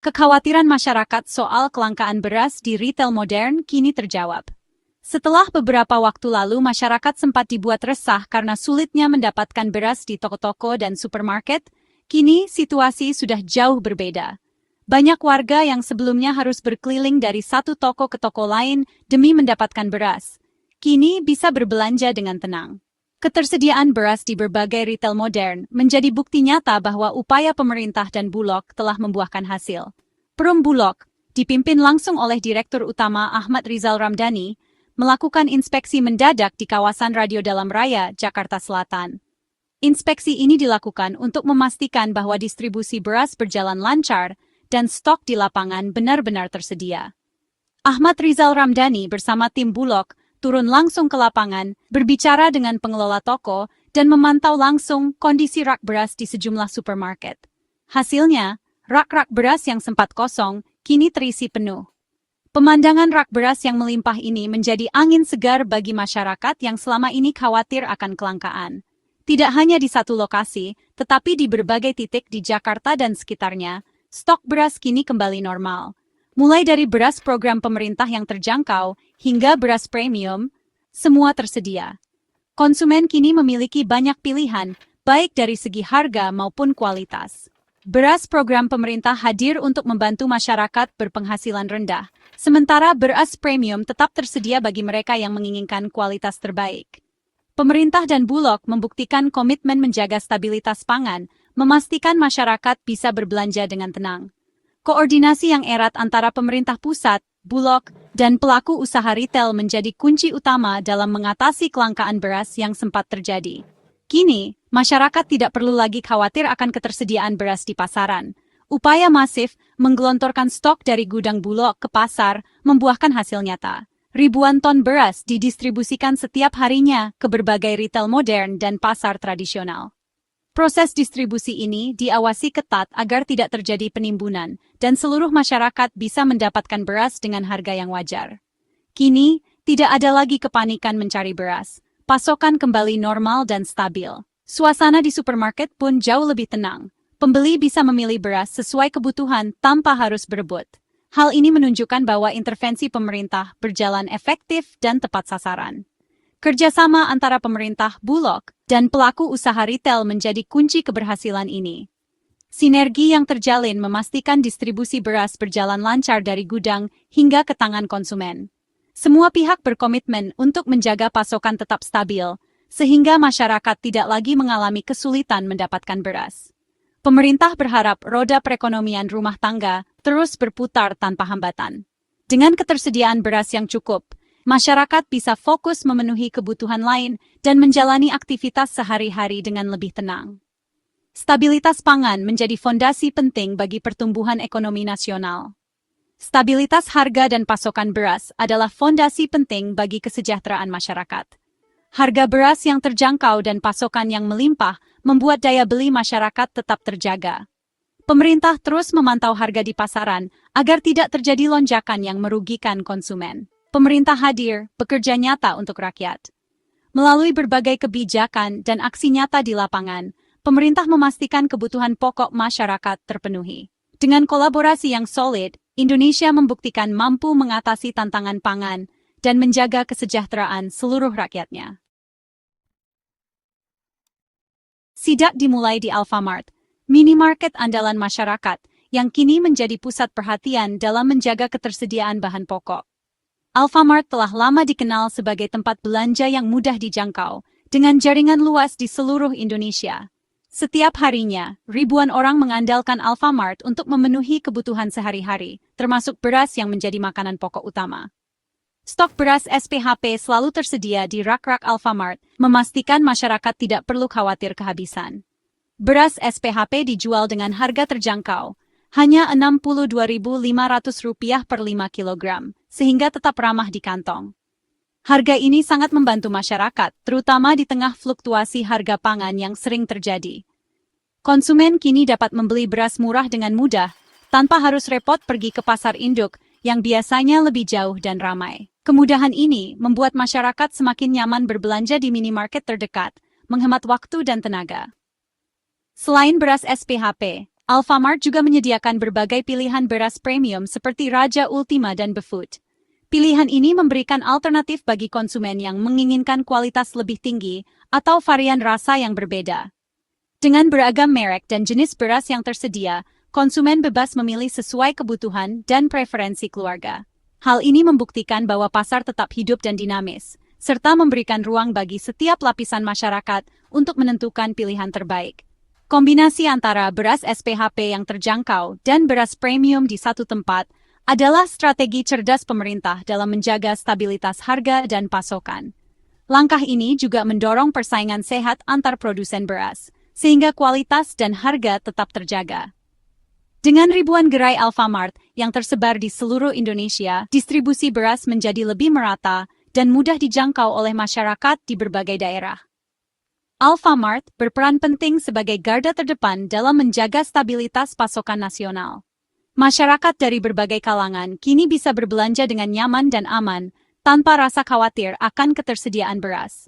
Kekhawatiran masyarakat soal kelangkaan beras di retail modern kini terjawab. Setelah beberapa waktu lalu masyarakat sempat dibuat resah karena sulitnya mendapatkan beras di toko-toko dan supermarket, kini situasi sudah jauh berbeda. Banyak warga yang sebelumnya harus berkeliling dari satu toko ke toko lain demi mendapatkan beras, kini bisa berbelanja dengan tenang. Ketersediaan beras di berbagai retail modern menjadi bukti nyata bahwa upaya pemerintah dan Bulog telah membuahkan hasil. Perum Bulog, dipimpin langsung oleh Direktur Utama Ahmad Rizal Ramdhani, melakukan inspeksi mendadak di kawasan Radio Dalam Raya, Jakarta Selatan. Inspeksi ini dilakukan untuk memastikan bahwa distribusi beras berjalan lancar dan stok di lapangan benar-benar tersedia. Ahmad Rizal Ramdhani bersama tim Bulog turun langsung ke lapangan, berbicara dengan pengelola toko, dan memantau langsung kondisi rak beras di sejumlah supermarket. Hasilnya, rak-rak beras yang sempat kosong, kini terisi penuh. Pemandangan rak beras yang melimpah ini menjadi angin segar bagi masyarakat yang selama ini khawatir akan kelangkaan. Tidak hanya di satu lokasi, tetapi di berbagai titik di Jakarta dan sekitarnya, stok beras kini kembali normal. Mulai dari beras program pemerintah yang terjangkau, hingga beras premium, semua tersedia. Konsumen kini memiliki banyak pilihan, baik dari segi harga maupun kualitas. Beras program pemerintah hadir untuk membantu masyarakat berpenghasilan rendah, sementara beras premium tetap tersedia bagi mereka yang menginginkan kualitas terbaik. Pemerintah dan Bulog membuktikan komitmen menjaga stabilitas pangan, memastikan masyarakat bisa berbelanja dengan tenang. Koordinasi yang erat antara pemerintah pusat, Bulog, dan pelaku usaha retail menjadi kunci utama dalam mengatasi kelangkaan beras yang sempat terjadi. Kini, masyarakat tidak perlu lagi khawatir akan ketersediaan beras di pasaran. Upaya masif menggelontorkan stok dari gudang Bulog ke pasar membuahkan hasil nyata. Ribuan ton beras didistribusikan setiap harinya ke berbagai retail modern dan pasar tradisional. Proses distribusi ini diawasi ketat agar tidak terjadi penimbunan dan seluruh masyarakat bisa mendapatkan beras dengan harga yang wajar. Kini, tidak ada lagi kepanikan mencari beras. Pasokan kembali normal dan stabil. Suasana di supermarket pun jauh lebih tenang. Pembeli bisa memilih beras sesuai kebutuhan tanpa harus berebut. Hal ini menunjukkan bahwa intervensi pemerintah berjalan efektif dan tepat sasaran. Kerjasama antara pemerintah, Bulog, dan pelaku usaha retail menjadi kunci keberhasilan ini. Sinergi yang terjalin memastikan distribusi beras berjalan lancar dari gudang hingga ke tangan konsumen. Semua pihak berkomitmen untuk menjaga pasokan tetap stabil, sehingga masyarakat tidak lagi mengalami kesulitan mendapatkan beras. Pemerintah berharap roda perekonomian rumah tangga terus berputar tanpa hambatan. Dengan ketersediaan beras yang cukup, masyarakat bisa fokus memenuhi kebutuhan lain dan menjalani aktivitas sehari-hari dengan lebih tenang. Stabilitas pangan menjadi fondasi penting bagi pertumbuhan ekonomi nasional. Stabilitas harga dan pasokan beras adalah fondasi penting bagi kesejahteraan masyarakat. Harga beras yang terjangkau dan pasokan yang melimpah membuat daya beli masyarakat tetap terjaga. Pemerintah terus memantau harga di pasaran agar tidak terjadi lonjakan yang merugikan konsumen. Pemerintah hadir, bekerja nyata untuk rakyat. Melalui berbagai kebijakan dan aksi nyata di lapangan, pemerintah memastikan kebutuhan pokok masyarakat terpenuhi. Dengan kolaborasi yang solid, Indonesia membuktikan mampu mengatasi tantangan pangan dan menjaga kesejahteraan seluruh rakyatnya. Sidak dimulai di Alfamart, minimarket andalan masyarakat yang kini menjadi pusat perhatian dalam menjaga ketersediaan bahan pokok. Alfamart telah lama dikenal sebagai tempat belanja yang mudah dijangkau, dengan jaringan luas di seluruh Indonesia. Setiap harinya, ribuan orang mengandalkan Alfamart untuk memenuhi kebutuhan sehari-hari, termasuk beras yang menjadi makanan pokok utama. Stok beras SPHP selalu tersedia di rak-rak Alfamart, memastikan masyarakat tidak perlu khawatir kehabisan. Beras SPHP dijual dengan harga terjangkau, hanya Rp62.500 per 5 kg, sehingga tetap ramah di kantong. Harga ini sangat membantu masyarakat, terutama di tengah fluktuasi harga pangan yang sering terjadi. Konsumen kini dapat membeli beras murah dengan mudah, tanpa harus repot pergi ke pasar induk yang biasanya lebih jauh dan ramai. Kemudahan ini membuat masyarakat semakin nyaman berbelanja di minimarket terdekat, menghemat waktu dan tenaga. Selain beras SPHP, Alfamart juga menyediakan berbagai pilihan beras premium seperti Raja Ultima dan Befood. Pilihan ini memberikan alternatif bagi konsumen yang menginginkan kualitas lebih tinggi atau varian rasa yang berbeda. Dengan beragam merek dan jenis beras yang tersedia, konsumen bebas memilih sesuai kebutuhan dan preferensi keluarga. Hal ini membuktikan bahwa pasar tetap hidup dan dinamis, serta memberikan ruang bagi setiap lapisan masyarakat untuk menentukan pilihan terbaik. Kombinasi antara beras SPHP yang terjangkau dan beras premium di satu tempat adalah strategi cerdas pemerintah dalam menjaga stabilitas harga dan pasokan. Langkah ini juga mendorong persaingan sehat antar produsen beras, sehingga kualitas dan harga tetap terjaga. Dengan ribuan gerai Alfamart yang tersebar di seluruh Indonesia, distribusi beras menjadi lebih merata dan mudah dijangkau oleh masyarakat di berbagai daerah. Alfamart berperan penting sebagai garda terdepan dalam menjaga stabilitas pasokan nasional. Masyarakat dari berbagai kalangan kini bisa berbelanja dengan nyaman dan aman, tanpa rasa khawatir akan ketersediaan beras.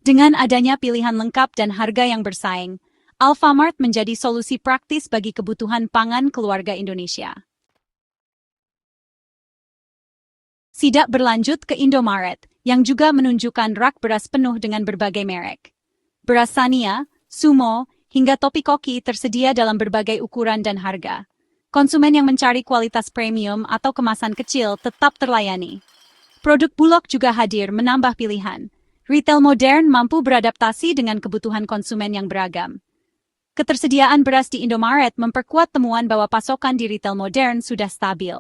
Dengan adanya pilihan lengkap dan harga yang bersaing, Alfamart menjadi solusi praktis bagi kebutuhan pangan keluarga Indonesia. Sidak berlanjut ke Indomaret, yang juga menunjukkan rak beras penuh dengan berbagai merek. Beras Sania, Sumo, hingga Topi Koki tersedia dalam berbagai ukuran dan harga. Konsumen yang mencari kualitas premium atau kemasan kecil tetap terlayani. Produk Bulog juga hadir menambah pilihan. Retail modern mampu beradaptasi dengan kebutuhan konsumen yang beragam. Ketersediaan beras di Indomaret memperkuat temuan bahwa pasokan di retail modern sudah stabil.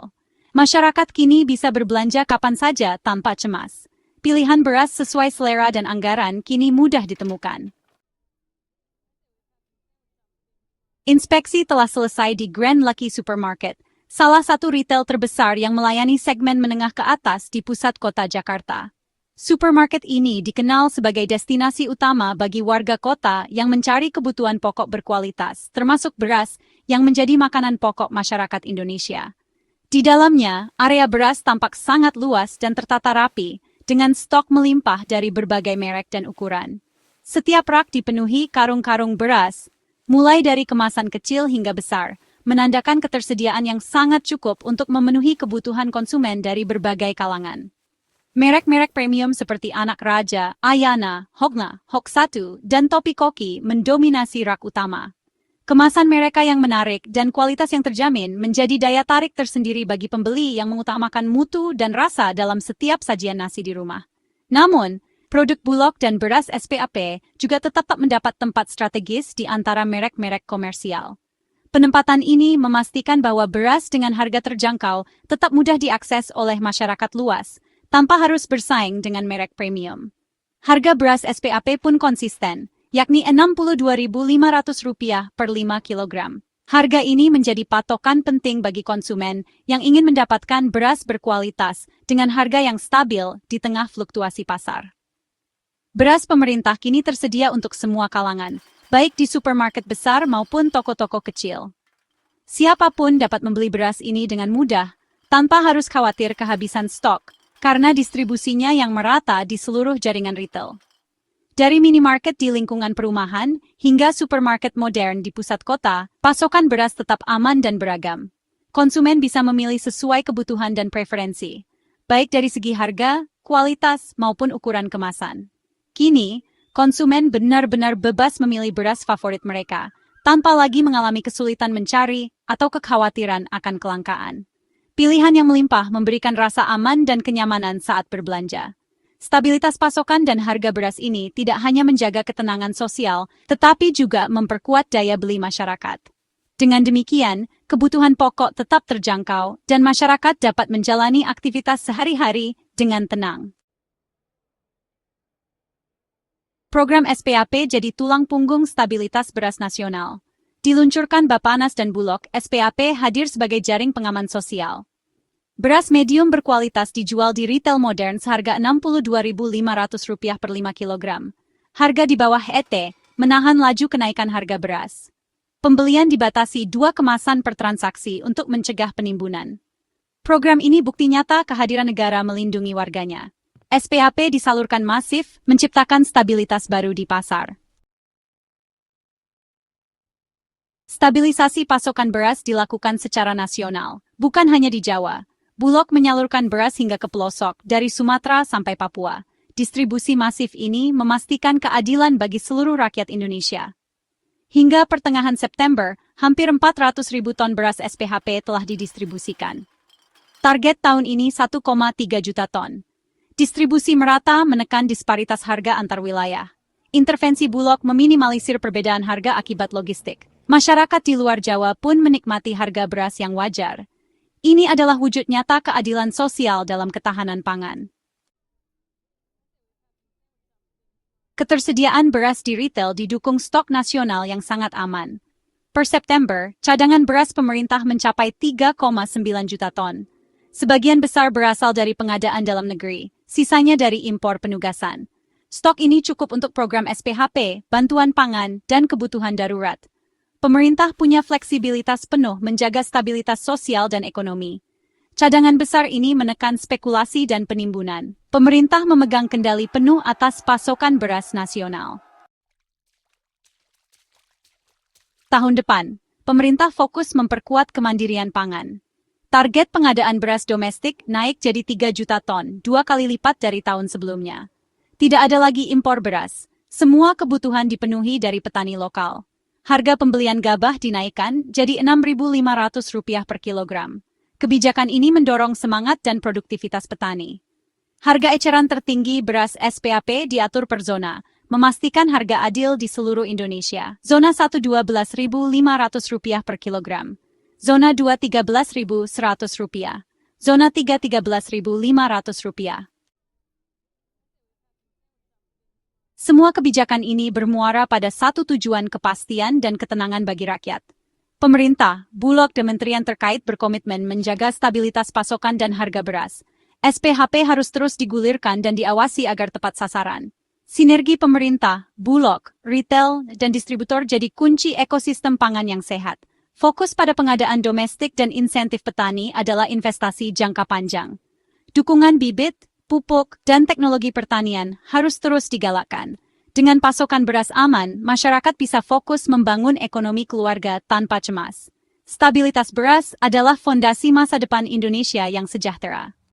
Masyarakat kini bisa berbelanja kapan saja tanpa cemas. Pilihan beras sesuai selera dan anggaran kini mudah ditemukan. Inspeksi telah selesai di Grand Lucky Supermarket, salah satu retail terbesar yang melayani segmen menengah ke atas di pusat kota Jakarta. Supermarket ini dikenal sebagai destinasi utama bagi warga kota yang mencari kebutuhan pokok berkualitas, termasuk beras yang menjadi makanan pokok masyarakat Indonesia. Di dalamnya, area beras tampak sangat luas dan tertata rapi, dengan stok melimpah dari berbagai merek dan ukuran. Setiap rak dipenuhi karung-karung beras, mulai dari kemasan kecil hingga besar, menandakan ketersediaan yang sangat cukup untuk memenuhi kebutuhan konsumen dari berbagai kalangan. Merek-merek premium seperti Anak Raja, Ayana, Hogna, Hoksatu, dan Topi Koki mendominasi rak utama. Kemasan mereka yang menarik dan kualitas yang terjamin menjadi daya tarik tersendiri bagi pembeli yang mengutamakan mutu dan rasa dalam setiap sajian nasi di rumah. Namun, produk Bulog dan beras SPAP juga tetap mendapat tempat strategis di antara merek-merek komersial. Penempatan ini memastikan bahwa beras dengan harga terjangkau tetap mudah diakses oleh masyarakat luas, tanpa harus bersaing dengan merek premium. Harga beras SPAP pun konsisten, yakni Rp62.500 per 5 kg. Harga ini menjadi patokan penting bagi konsumen yang ingin mendapatkan beras berkualitas dengan harga yang stabil di tengah fluktuasi pasar. Beras pemerintah kini tersedia untuk semua kalangan, baik di supermarket besar maupun toko-toko kecil. Siapapun dapat membeli beras ini dengan mudah, tanpa harus khawatir kehabisan stok, karena distribusinya yang merata di seluruh jaringan retail. Dari minimarket di lingkungan perumahan hingga supermarket modern di pusat kota, pasokan beras tetap aman dan beragam. Konsumen bisa memilih sesuai kebutuhan dan preferensi, baik dari segi harga, kualitas, maupun ukuran kemasan. Kini, konsumen benar-benar bebas memilih beras favorit mereka, tanpa lagi mengalami kesulitan mencari atau kekhawatiran akan kelangkaan. Pilihan yang melimpah memberikan rasa aman dan kenyamanan saat berbelanja. Stabilitas pasokan dan harga beras ini tidak hanya menjaga ketenangan sosial, tetapi juga memperkuat daya beli masyarakat. Dengan demikian, kebutuhan pokok tetap terjangkau dan masyarakat dapat menjalani aktivitas sehari-hari dengan tenang. Program SPAP jadi tulang punggung stabilitas beras nasional. Diluncurkan Bappenas dan Bulog, SPAP hadir sebagai jaring pengaman sosial. Beras medium berkualitas dijual di retail modern seharga Rp62.500 per 5 kg. Harga di bawah ET menahan laju kenaikan harga beras. Pembelian dibatasi 2 kemasan per transaksi untuk mencegah penimbunan. Program ini bukti nyata kehadiran negara melindungi warganya. SPAP disalurkan masif, menciptakan stabilitas baru di pasar. Stabilisasi pasokan beras dilakukan secara nasional, bukan hanya di Jawa. Bulog menyalurkan beras hingga ke pelosok, dari Sumatera sampai Papua. Distribusi masif ini memastikan keadilan bagi seluruh rakyat Indonesia. Hingga pertengahan September, hampir 400.000 ton beras SPHP telah didistribusikan. Target tahun ini 1,3 juta ton. Distribusi merata menekan disparitas harga antar wilayah. Intervensi Bulog meminimalisir perbedaan harga akibat logistik. Masyarakat di luar Jawa pun menikmati harga beras yang wajar. Ini adalah wujud nyata keadilan sosial dalam ketahanan pangan. Ketersediaan beras di retail didukung stok nasional yang sangat aman. Per September, cadangan beras pemerintah mencapai 3,9 juta ton. Sebagian besar berasal dari pengadaan dalam negeri, sisanya dari impor penugasan. Stok ini cukup untuk program SPHP, bantuan pangan, dan kebutuhan darurat. Pemerintah punya fleksibilitas penuh menjaga stabilitas sosial dan ekonomi. Cadangan besar ini menekan spekulasi dan penimbunan. Pemerintah memegang kendali penuh atas pasokan beras nasional. Tahun depan, pemerintah fokus memperkuat kemandirian pangan. Target pengadaan beras domestik naik jadi 3 juta ton, 2 kali lipat dari tahun sebelumnya. Tidak ada lagi impor beras. Semua kebutuhan dipenuhi dari petani lokal. Harga pembelian gabah dinaikkan jadi Rp6.500 per kilogram. Kebijakan ini mendorong semangat dan produktivitas petani. Harga eceran tertinggi beras SPHP diatur per zona, memastikan harga adil di seluruh Indonesia. Zona 1 Rp12.500 per kilogram. Zona 2 Rp13.100. Zona 3 Rp13.500. Semua kebijakan ini bermuara pada satu tujuan: kepastian dan ketenangan bagi rakyat. Pemerintah, Bulog, dan kementerian terkait berkomitmen menjaga stabilitas pasokan dan harga beras. SPHP harus terus digulirkan dan diawasi agar tepat sasaran. Sinergi pemerintah, Bulog, retail, dan distributor jadi kunci ekosistem pangan yang sehat. Fokus pada pengadaan domestik dan insentif petani adalah investasi jangka panjang. Dukungan bibit, pupuk, dan teknologi pertanian harus terus digalakkan. Dengan pasokan beras aman, masyarakat bisa fokus membangun ekonomi keluarga tanpa cemas. Stabilitas beras adalah fondasi masa depan Indonesia yang sejahtera.